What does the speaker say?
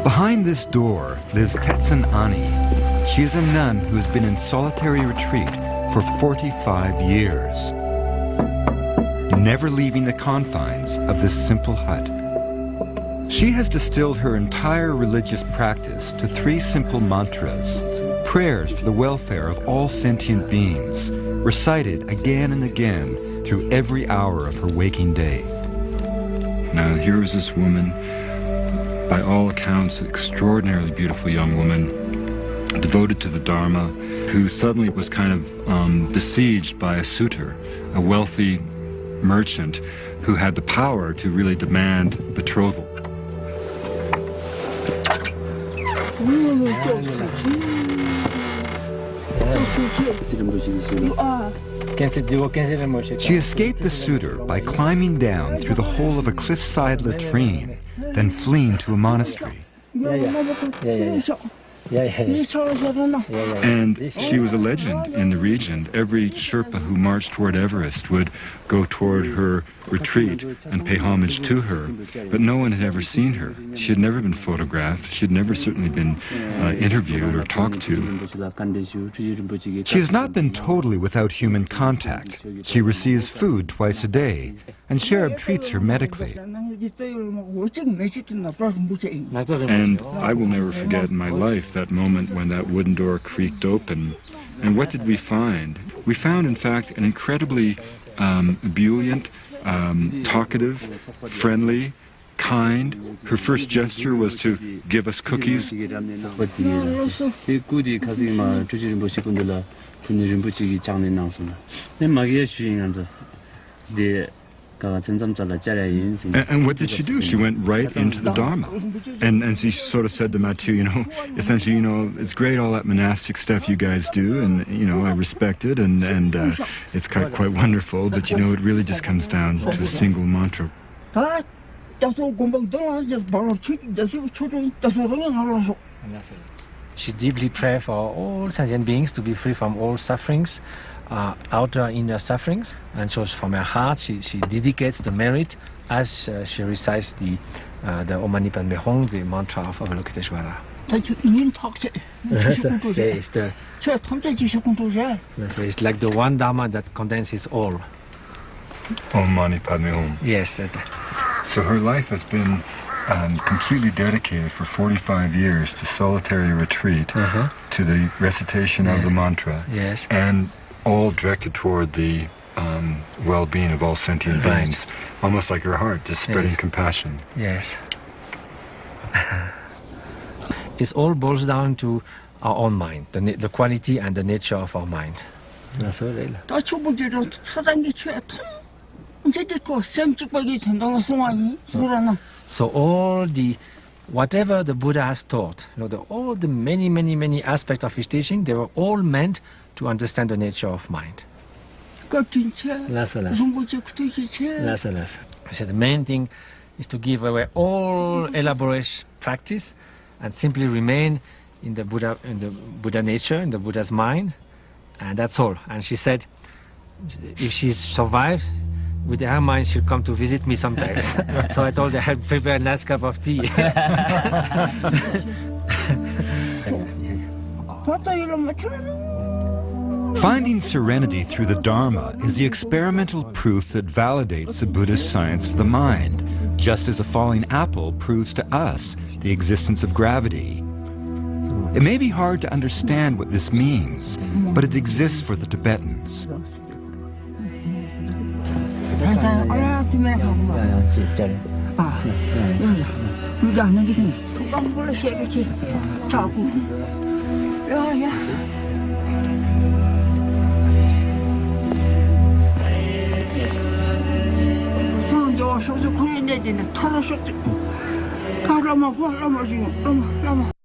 Behind this door lives Tetsun Ani. She is a nun who has been in solitary retreat for 45 years, never leaving the confines of this simple hut. She has distilled her entire religious practice to 3 simple mantras, prayers for the welfare of all sentient beings, recited again and again through every hour of her waking day. Now here was this woman, by all accounts, an extraordinarily beautiful young woman, devoted to the Dharma, who suddenly was kind of besieged by a suitor, a wealthy merchant who had the power to really demand betrothal. She escaped the suitor by climbing down through the hole of a cliffside latrine, then fleeing to a monastery. And she was a legend in the region. Every Sherpa who marched toward Everest would go toward her retreat and pay homage to her. But no one had ever seen her. She had never been photographed. She had never certainly been interviewed or talked to. She has not been totally without human contact. She receives food twice a day, and Sherab treats her medically. And I will never forget in my life that moment when that wooden door creaked open. And what did we find? We found, in fact, an incredibly ebullient, talkative, friendly, kind. Her first gesture was to give us cookies. And what did she do? She went right into the Dharma. And she sort of said to Mathieu, essentially, it's great all that monastic stuff you guys do, and, I respect it, and it's quite wonderful, but, it really just comes down to a single mantra. She deeply prays for all sentient beings to be free from all sufferings, outer inner sufferings, and so from her heart she dedicates the merit as she recites the Om Mani Padme Hum, the mantra of Avalokiteshvara. It's like the one Dharma that condenses all. Om Mani Padme Hum. Yes. So her life has been completely dedicated for 45 years to solitary retreat, to the recitation of the mantra, and all directed toward the well-being of all sentient beings, almost like her heart, just spreading compassion. Yes. It all boils down to our own mind, the quality and the nature of our mind. So whatever the Buddha has taught, all the many aspects of his teaching, they were all meant to understand the nature of mind. So the main thing is to give away all elaborate practice and simply remain in the Buddha nature, in the Buddha's mind, and that's all. And she said, if she survived, with her mind, she'll come to visit me sometimes. So I told her I'd prepare a nice cup of tea. Finding serenity through the Dharma is the experimental proof that validates the Buddhist science of the mind, just as a falling apple proves to us the existence of gravity. It may be hard to understand what this means, but it exists for the Tibetans.